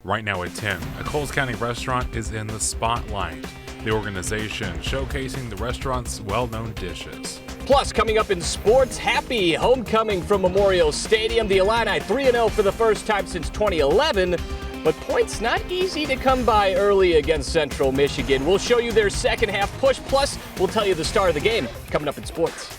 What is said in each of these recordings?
Right now at 10, a Coles County restaurant is in the spotlight. The organization showcasing the restaurant's well-known dishes. Plus, coming up in sports, happy homecoming from Memorial Stadium. The Illini 3-0 for the first time since 2011. But points not easy to come by early against Central Michigan. We'll show you their second half push. Plus, we'll tell you the star of the game coming up in sports.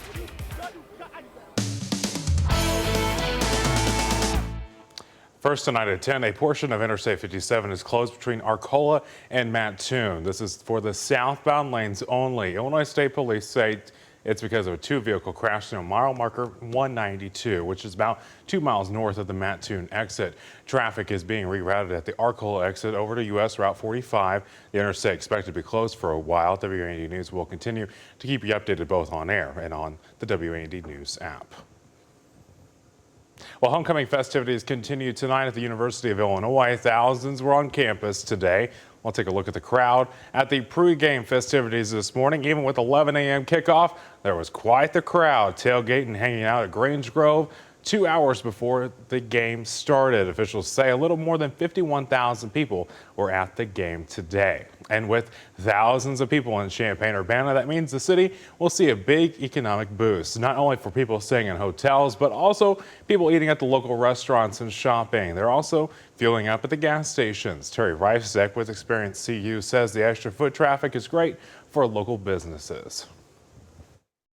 First tonight at 10, a portion of Interstate 57 is closed between Arcola and Mattoon. This is for the southbound lanes only. Illinois State Police say it's because of a two-vehicle crash near mile marker 192, which is about 2 miles north of the Mattoon exit. Traffic is being rerouted at the Arcola exit over to U.S. Route 45. The interstate expected to be closed for a while. WAND News will continue to keep you updated both on air and on the WAND News app. Well, homecoming festivities continue tonight at the University of Illinois. Thousands were on campus today. We'll take a look at the crowd at the pre-game festivities this morning. Even with 11 a.m. kickoff, there was quite the crowd tailgating, hanging out at Grange Grove 2 hours before the game started. Officials say a little more than 51,000 people were at the game today. And with thousands of people in Champaign-Urbana, that means the city will see a big economic boost, not only for people staying in hotels, but also people eating at the local restaurants and shopping. They're also fueling up at the gas stations. Terry Reifsek with Experience CU says the extra foot traffic is great for local businesses.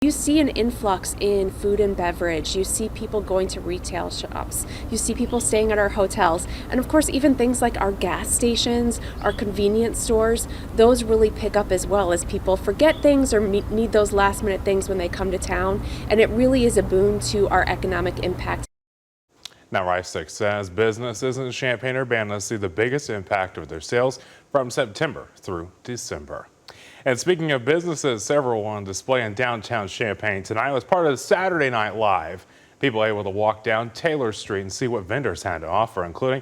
You see an influx in food and beverage. You see people going to retail shops. You see people staying at our hotels. And of course, even things like our gas stations, our convenience stores, those really pick up as well as people forget things or need those last minute things when they come to town. And it really is a boon to our economic impact. Now, Reifsek says businesses in Champaign-Urbana see the biggest impact of their sales from September through December. And speaking of businesses, several on display in downtown Champaign tonight was part of Saturday Night Live. People able to walk down Taylor Street and see what vendors had to offer, including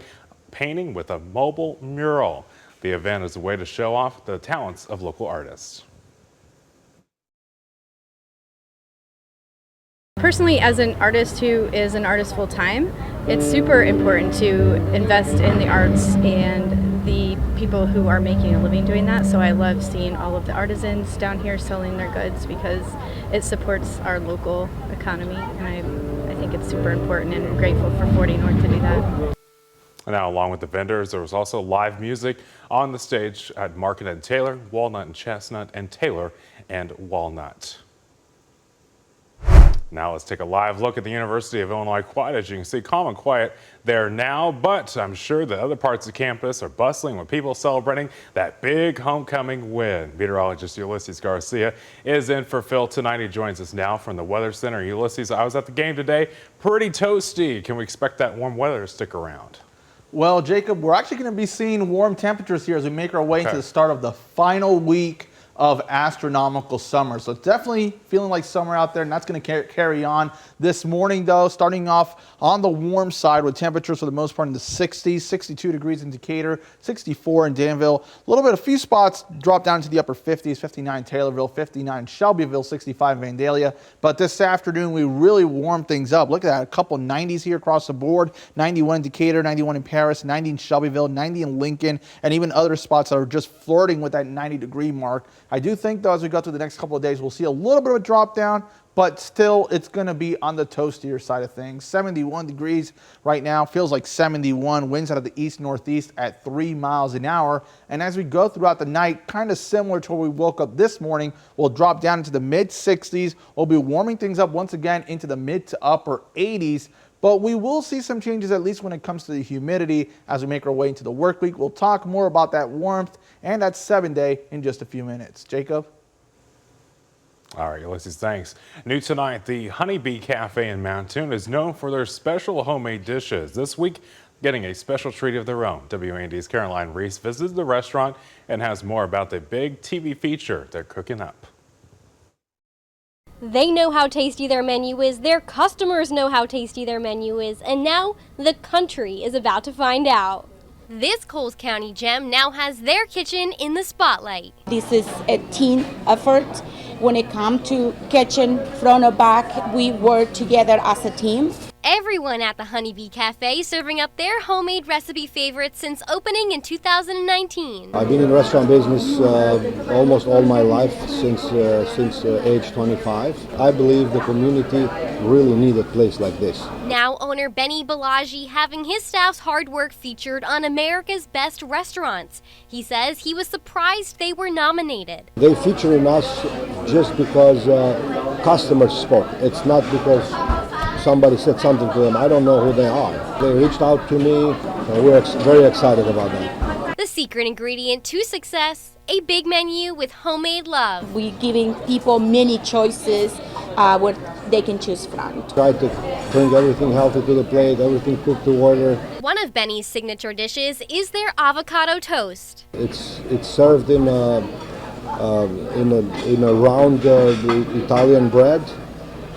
painting with a mobile mural. The event is a way to show off the talents of local artists. Personally, as an artist who is an artist full-time, it's super important to invest in the arts and the people who are making a living doing that. So I love seeing all of the artisans down here selling their goods because it supports our local economy, and I think it's super important, and I'm grateful for 40 North to do that. Now, along with the vendors, there was also live music on the stage at Market and Taylor, Walnut and Chestnut, and Taylor and Walnut. Now let's take a live look at the University of Illinois Quiet. As you can see, calm and quiet there now, but I'm sure the other parts of campus are bustling with people celebrating that big homecoming win. Meteorologist Ulysses Garcia is in for Phil tonight. He joins us now from the Weather Center. Ulysses, I was at the game today. Pretty toasty. Can we expect that warm weather to stick around? Well, Jacob, we're actually going to be seeing warm temperatures here as we make our way into the start of the final week of astronomical summer. So definitely feeling like summer out there, and that's going to carry on this morning, though, starting off on the warm side with temperatures for the most part in the 60s, 62 degrees in Decatur, 64 in Danville. A little bit, a few spots drop down to the upper 50s, 59 Taylorville, 59 Shelbyville, 65 Vandalia. But this afternoon, we really warmed things up. Look at that, a couple 90s here across the board, 91 in Decatur, 91 in Paris, 90 in Shelbyville, 90 in Lincoln, and even other spots that are just flirting with that 90-degree mark. I do think, though, as we go through the next couple of days, we'll see a little bit of a drop down, but still it's going to be on the toastier side of things. 71 degrees right now, feels like 71, winds out of the east-northeast at 3 miles an hour. And as we go throughout the night, kind of similar to where we woke up this morning, we'll drop down into the mid-60s. We'll be warming things up once again into the mid to upper 80s. But we will see some changes, at least when it comes to the humidity, as we make our way into the work week. We'll talk more about that warmth and that 7-day in just a few minutes. Jacob? All right, Ulysses, thanks. New tonight, the Honeybee Cafe in Mattoon is known for their special homemade dishes. This week, getting a special treat of their own. WAND's Caroline Reese visited the restaurant and has more about the big TV feature they're cooking up. They know how tasty their menu is, their customers know how tasty their menu is, and now the country is about to find out. This Coles County gem now has their kitchen in the spotlight. This is a team effort. When it comes to kitchen, front or back, we work together as a team. Everyone at the Honeybee Cafe serving up their homemade recipe favorites since opening in 2019. I've been in the restaurant business almost all my life since age 25. I believe the community really need a place like this. Now owner Benny Balaji having his staff's hard work featured on America's Best Restaurants. He says he was surprised they were nominated. They featuring us just because customers spoke. It's not because somebody said something to them. I don't know who they are. They reached out to me, and we're very excited about that. The secret ingredient to success, a big menu with homemade love. We're giving people many choices where they can choose from. Try to bring everything healthy to the plate, everything cooked to order. One of Benny's signature dishes is their avocado toast. It's served in a round Italian bread,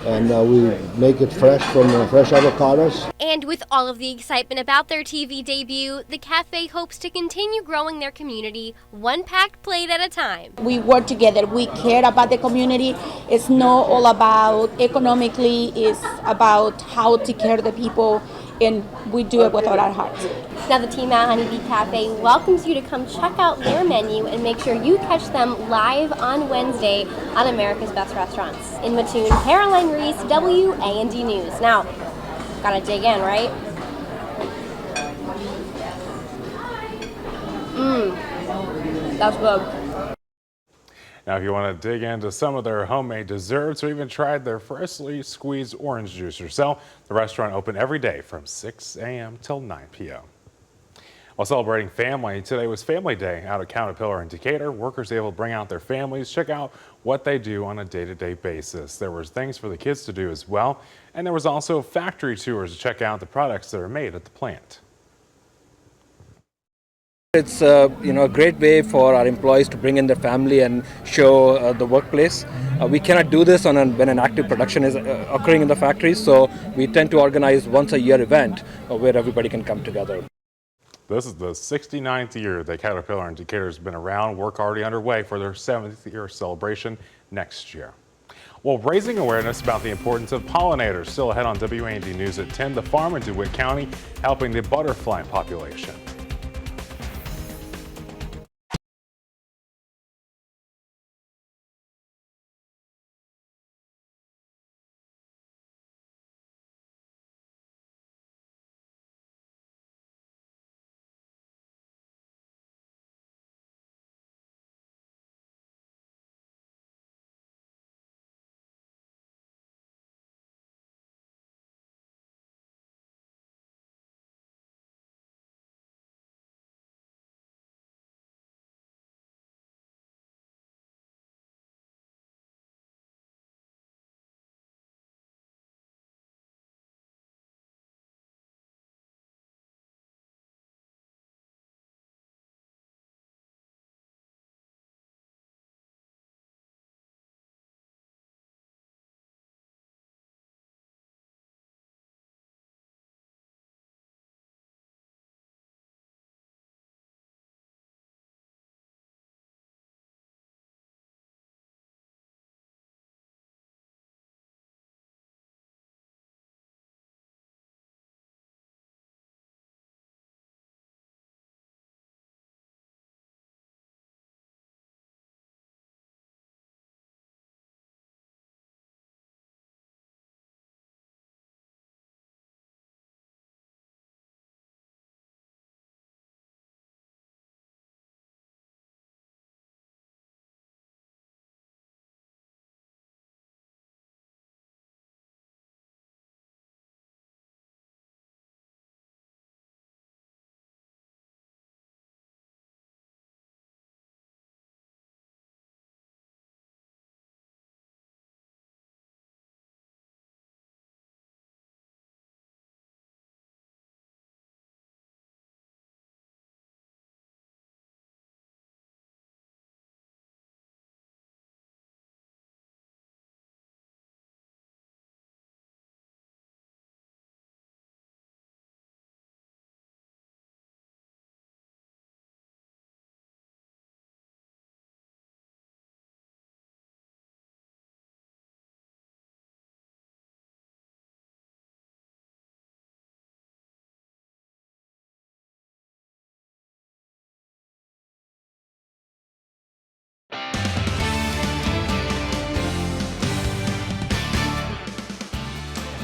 and we make it fresh from fresh avocados. And with all of the excitement about their TV debut, the cafe hopes to continue growing their community one packed plate at a time. We work together. We care about the community. It's not all about economically. It's about how to take care of the people, and we do it with all our hearts. Now the team at Honeybee Cafe welcomes you to come check out their menu and make sure you catch them live on Wednesday on America's Best Restaurants. In Mattoon, Caroline Reese, WA&D News. Now, gotta dig in, right? That's good. Now, if you want to dig into some of their homemade desserts or even tried their freshly squeezed orange juice yourself, the restaurant open every day from 6 a.m. till 9 p.m. While celebrating family, today was Family Day out at Caterpillar in Decatur. Workers able to bring out their families, check out what they do on a day-to-day basis. There was things for the kids to do as well, and there was also factory tours to check out the products that are made at the plant. It's a great way for our employees to bring in their family and show the workplace. We cannot do this when an active production is occurring in the factory, so we tend to organize once a year event where everybody can come together. This is the 69th year that Caterpillar in Decatur has been around. Work already underway for their 7th year celebration next year. Well, raising awareness about the importance of pollinators still ahead on WA&D News at 10. The farm in DeWitt County helping the butterfly population.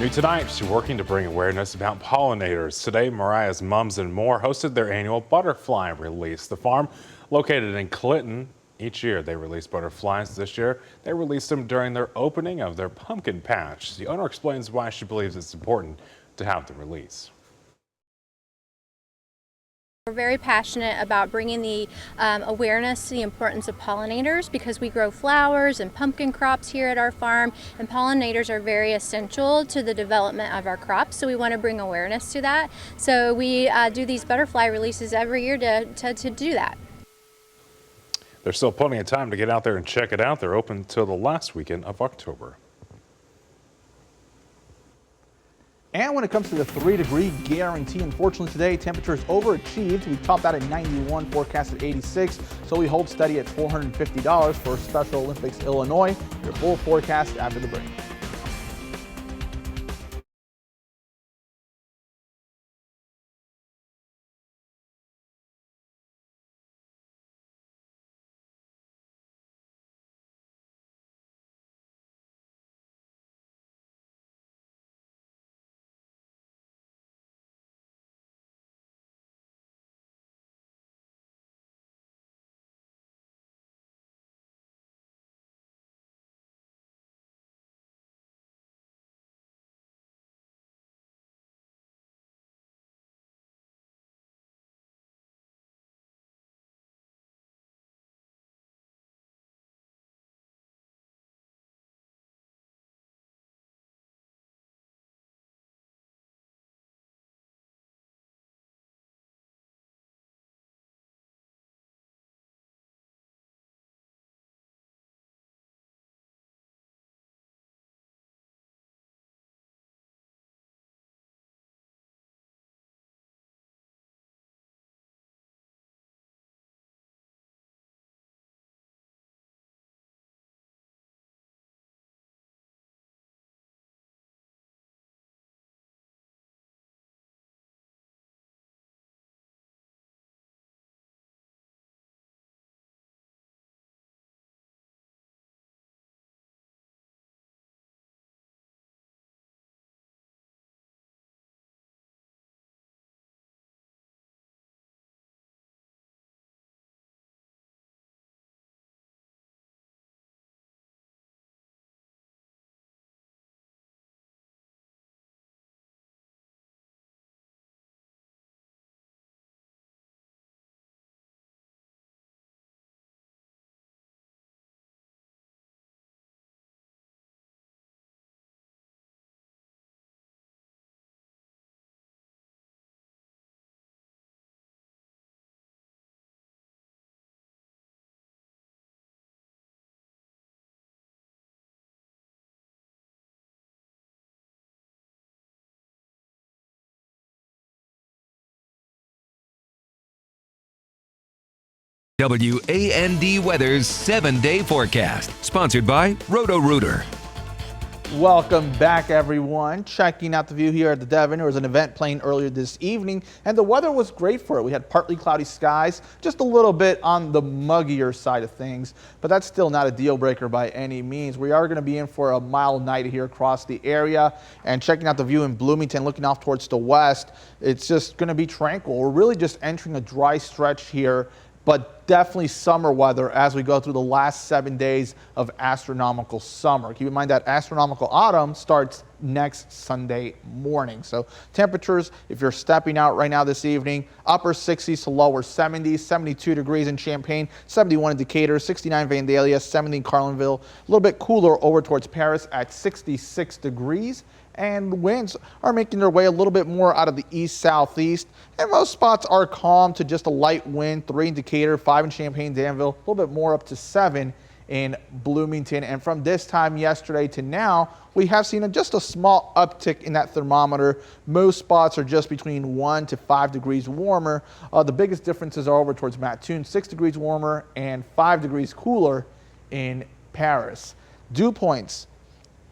New tonight, she's working to bring awareness about pollinators. Today, Mariah's Mums and More hosted their annual butterfly release. The farm, located in Clinton, each year they release butterflies. This year, they released them during their opening of their pumpkin patch. The owner explains why she believes it's important to have the release. We're very passionate about bringing the awareness to the importance of pollinators because we grow flowers and pumpkin crops here at our farm, and pollinators are very essential to the development of our crops, so we want to bring awareness to that. So we do these butterfly releases every year to do that. There's still plenty of time to get out there and check it out. They're open until the last weekend of October. And when it comes to the 3-degree guarantee, unfortunately today, temperatures overachieved. We topped out at 91, forecasted 86, so we hold steady at $450 for Special Olympics Illinois. Your full forecast after the break. WAND Weather's 7-day forecast, sponsored by Roto-Rooter. Welcome back, everyone. Checking out the view here at the Devon. There was an event playing earlier this evening, and the weather was great for it. We had partly cloudy skies, just a little bit on the muggier side of things, but that's still not a deal breaker by any means. We are going to be in for a mild night here across the area, and checking out the view in Bloomington, looking off towards the west, it's just going to be tranquil. We're really just entering a dry stretch here, but definitely summer weather as we go through the last 7 days of astronomical summer. Keep in mind that astronomical autumn starts next Sunday morning. So temperatures, if you're stepping out right now this evening, upper 60s to lower 70s, 72 degrees in Champaign, 71 in Decatur, 69 Vandalia, 70 in Carlinville, a little bit cooler over towards Paris at 66 degrees. And winds are making their way a little bit more out of the east-southeast, and most spots are calm to just a light wind, 3 in Decatur, 5 in Champaign, Danville, a little bit more up to 7 in Bloomington. And from this time yesterday to now, we have seen just a small uptick in that thermometer. Most spots are just between 1 to 5 degrees warmer. The biggest differences are over towards Mattoon, 6 degrees warmer and 5 degrees cooler in Paris. Dew points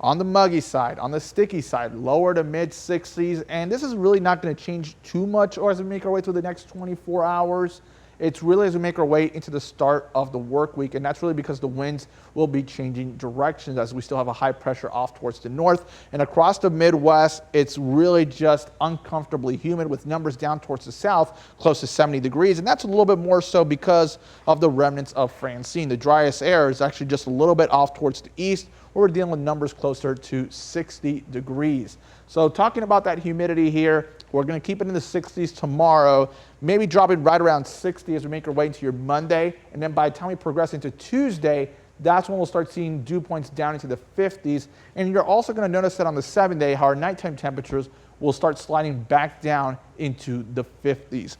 on the muggy side, on the sticky side, lower to mid 60s, and this is really not going to change too much as we make our way through the next 24 hours. It's really as we make our way into the start of the work week, and that's really because the winds will be changing directions as we still have a high pressure off towards the north. And across the Midwest, it's really just uncomfortably humid with numbers down towards the south, close to 70 degrees. And that's a little bit more so because of the remnants of Francine. The driest air is actually just a little bit off towards the east, where we're dealing with numbers closer to 60 degrees. So talking about that humidity here, we're going to keep it in the 60s tomorrow, maybe dropping right around 60 as we make our way into your Monday. And then by the time we progress into Tuesday, that's when we'll start seeing dew points down into the 50s. And you're also going to notice that on the 7-day, how our nighttime temperatures will start sliding back down into the 50s.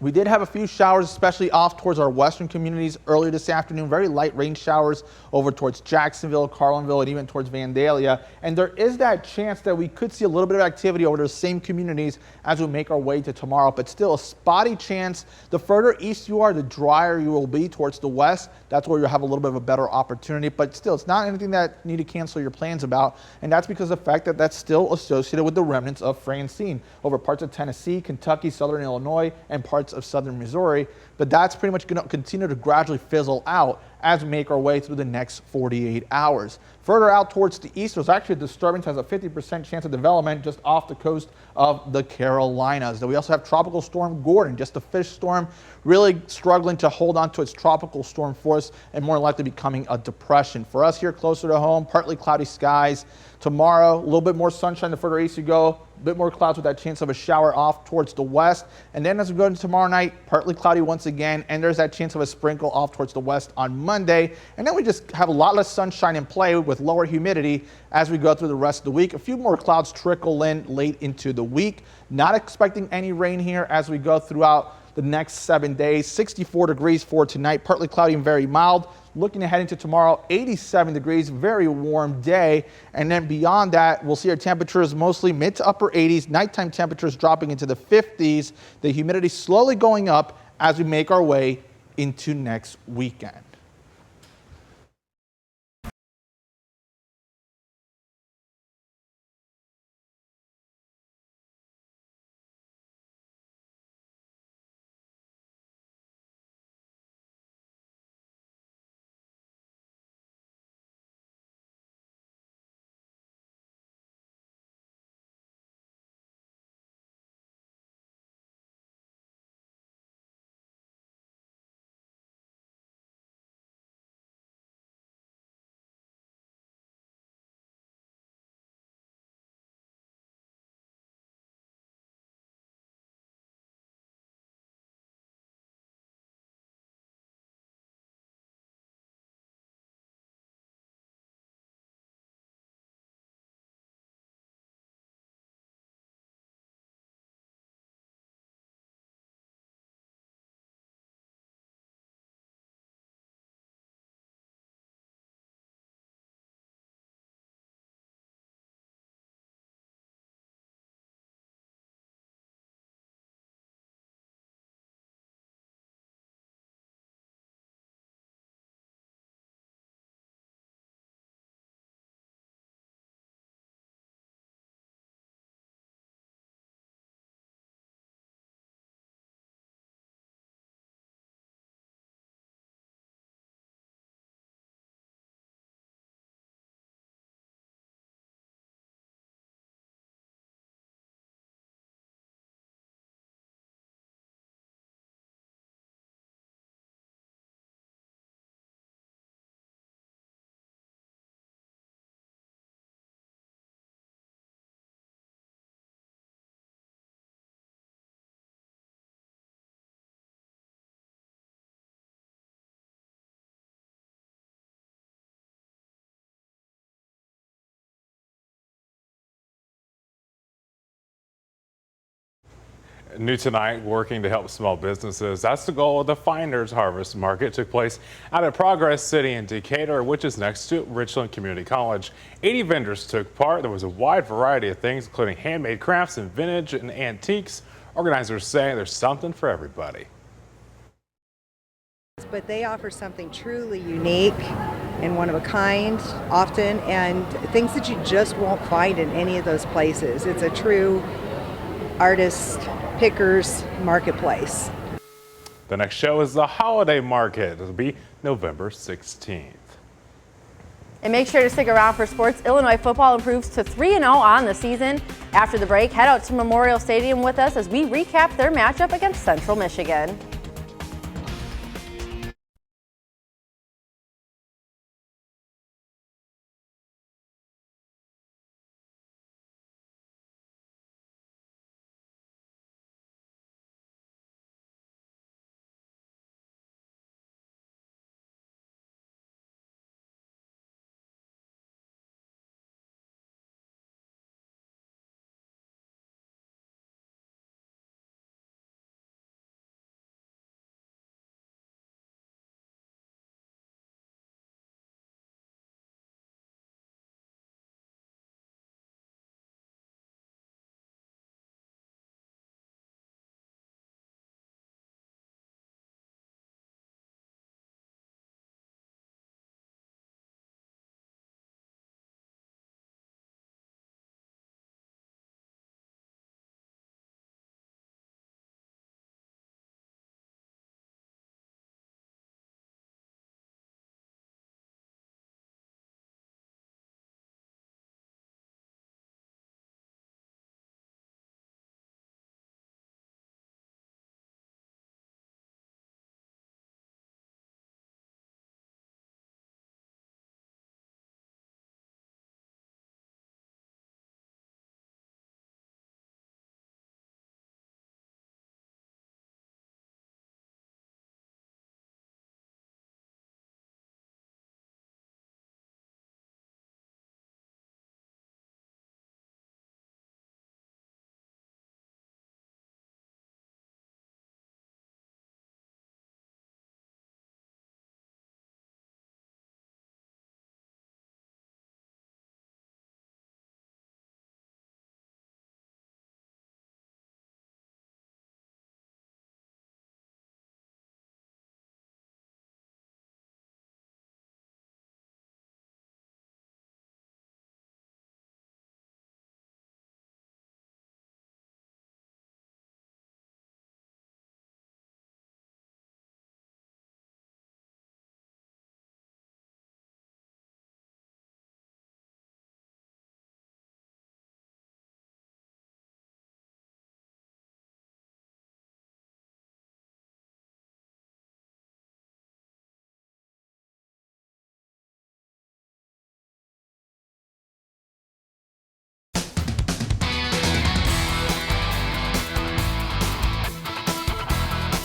We did have a few showers, especially off towards our western communities earlier this afternoon. Very light rain showers over towards Jacksonville, Carlinville, and even towards Vandalia. And there is that chance that we could see a little bit of activity over those same communities as we make our way to tomorrow. But still a spotty chance. The further east you are, the drier you will be towards the west. That's where you'll have a little bit of a better opportunity. But still, it's not anything that you need to cancel your plans about. And that's because of the fact that that's still associated with the remnants of Francine over parts of Tennessee, Kentucky, southern Illinois, and parts of southern Missouri. But that's pretty much going to continue to gradually fizzle out as we make our way through the next 48 hours. Further out towards the east, there's actually a disturbance has a 50% chance of development just off the coast of the Carolinas. Then we also have Tropical Storm Gordon, just a fish storm, really struggling to hold on to its tropical storm force and more likely becoming a depression. For us here closer to home, partly cloudy skies. Tomorrow, a little bit more sunshine the further east you go, a bit more clouds with that chance of a shower off towards the west. And then as we go into tomorrow night, partly cloudy once again, and there's that chance of a sprinkle off towards the west on Monday. And then we just have a lot less sunshine in play with lower humidity as we go through the rest of the week. A few more clouds trickle in late into the week. Not expecting any rain here as we go throughout the next 7 days. 64 degrees for tonight, partly cloudy and very mild. Looking ahead into tomorrow, 87 degrees, very warm day. And then beyond that, we'll see our temperatures mostly mid to upper 80s, nighttime temperatures dropping into the 50s, the humidity slowly going up as we make our way into next weekend. New tonight, working to help small businesses. That's the goal of the Finders Harvest Market. Took place out at Progress City in Decatur, which is next to Richland Community College. 80 vendors took part. There was a wide variety of things, including handmade crafts and vintage and antiques. Organizers say there's something for everybody. But they offer something truly unique and one of a kind often, and things that you just won't find in any of those places. It's a true artist pickers marketplace. The next show is the Holiday Market. It'll be November 16th. And make sure to stick around for sports. Illinois football improves to 3-0 on the season. After the break, head out to Memorial Stadium with us as we recap their matchup against Central Michigan.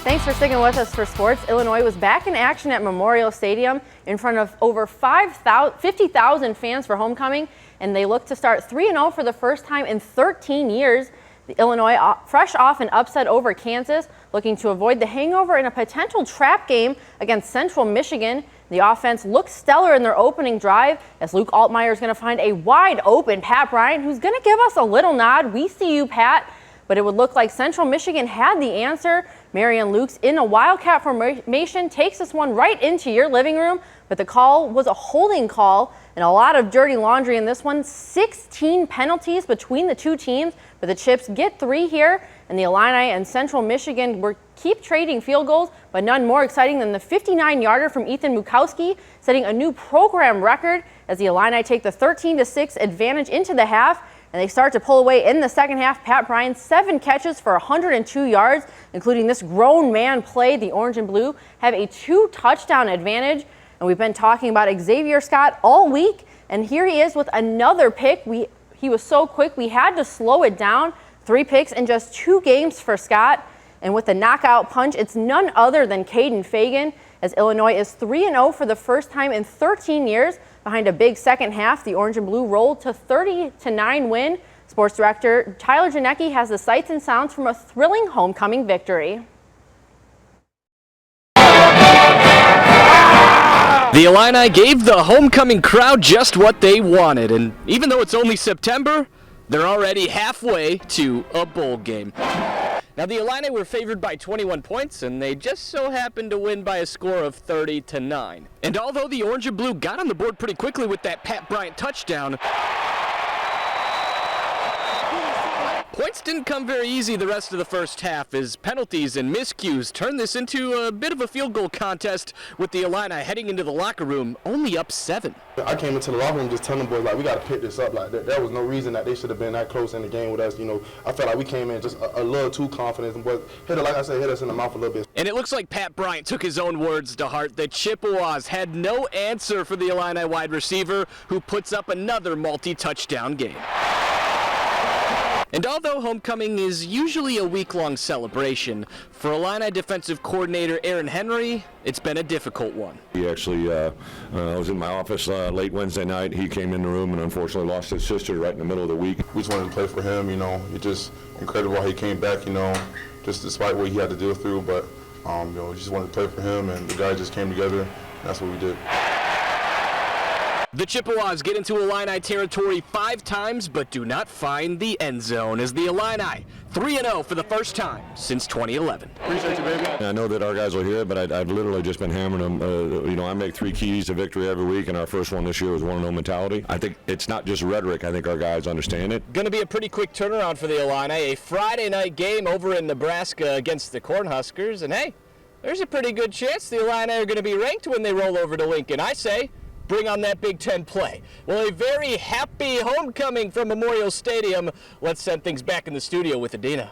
Thanks for sticking with us for sports. Illinois was back in action at Memorial Stadium in front of over 50,000 fans for homecoming, and they look to start 3-0 for the first time in 13 years. The Illinois, fresh off an upset over Kansas, looking to avoid the hangover in a potential trap game against Central Michigan. The offense looked stellar in their opening drive as Luke Altmaier is going to find a wide open Pat Bryant, who's going to give us a little nod. We see you, Pat. But it would look like Central Michigan had the answer. Marion Lukes in a Wildcat formation takes this one right into your living room, but the call was a holding call and a lot of dirty laundry in this one. 16 penalties between the two teams, but the Chips get 3 here, and the Illini and Central Michigan keep trading field goals, but none more exciting than the 59-yarder from Ethan Mukowski, setting a new program record as the Illini take the 13-6 advantage into the half. And they start to pull away in the second half. Pat Bryant, 7 catches for 102 yards, including this grown man play. The Orange and Blue have a 2-touchdown advantage. And we've been talking about Xavier Scott all week. And here he is with another pick. He was so quick, we had to slow it down. 3 picks in just 2 games for Scott. And with the knockout punch, it's none other than Caden Fagan, as Illinois is 3-0 for the first time in 13 years. Behind a big second half, the Orange and Blue rolled to 30-9 win. Sports director Tyler Janicki has the sights and sounds from a thrilling homecoming victory. The Illini gave the homecoming crowd just what they wanted, and even though it's only September, they're already halfway to a bowl game. Now, the Illini were favored by 21 points, and they just so happened to win by a score of 30-9. And although the Orange and Blue got on the board pretty quickly with that Pat Bryant touchdown, Points didn't come very easy the rest of the first half as penalties and miscues turned this into a bit of a field goal contest with the Illini heading into the locker room only up 7. I came into the locker room just telling the boys, like, we got to pick this up. Like, there was no reason that they should have been that close in the game with us. You know, I felt like we came in just a little too confident and boys hit us in the mouth a little bit. And it looks like Pat Bryant took his own words to heart. The Chippewas had no answer for the Illini wide receiver who puts up another multi-touchdown game. And although homecoming is usually a week-long celebration, for Illini defensive coordinator Aaron Henry, it's been a difficult one. He actually was in my office late Wednesday night. He came in the room and unfortunately lost his sister right in the middle of the week. We just wanted to play for him, you know. It's just incredible how he came back, you know, just despite what he had to deal through. But, you know, we just wanted to play for him, and the guys just came together, and that's what we did. The Chippewas get into Illini territory 5 times, but do not find the end zone as the Illini 3-0 for the first time since 2011. Appreciate you, baby. I know that our guys will hear it, but I've literally just been hammering them. You know, I make 3 keys to victory every week, and our first one this year was 1-0 mentality. I think it's not just rhetoric. I think our guys understand it. Going to be a pretty quick turnaround for the Illini. A Friday night game over in Nebraska against the Cornhuskers, and hey, there's a pretty good chance the Illini are going to be ranked when they roll over to Lincoln. I say, bring on that Big Ten play. Well, a very happy homecoming from Memorial Stadium. Let's send things back in the studio with Adina.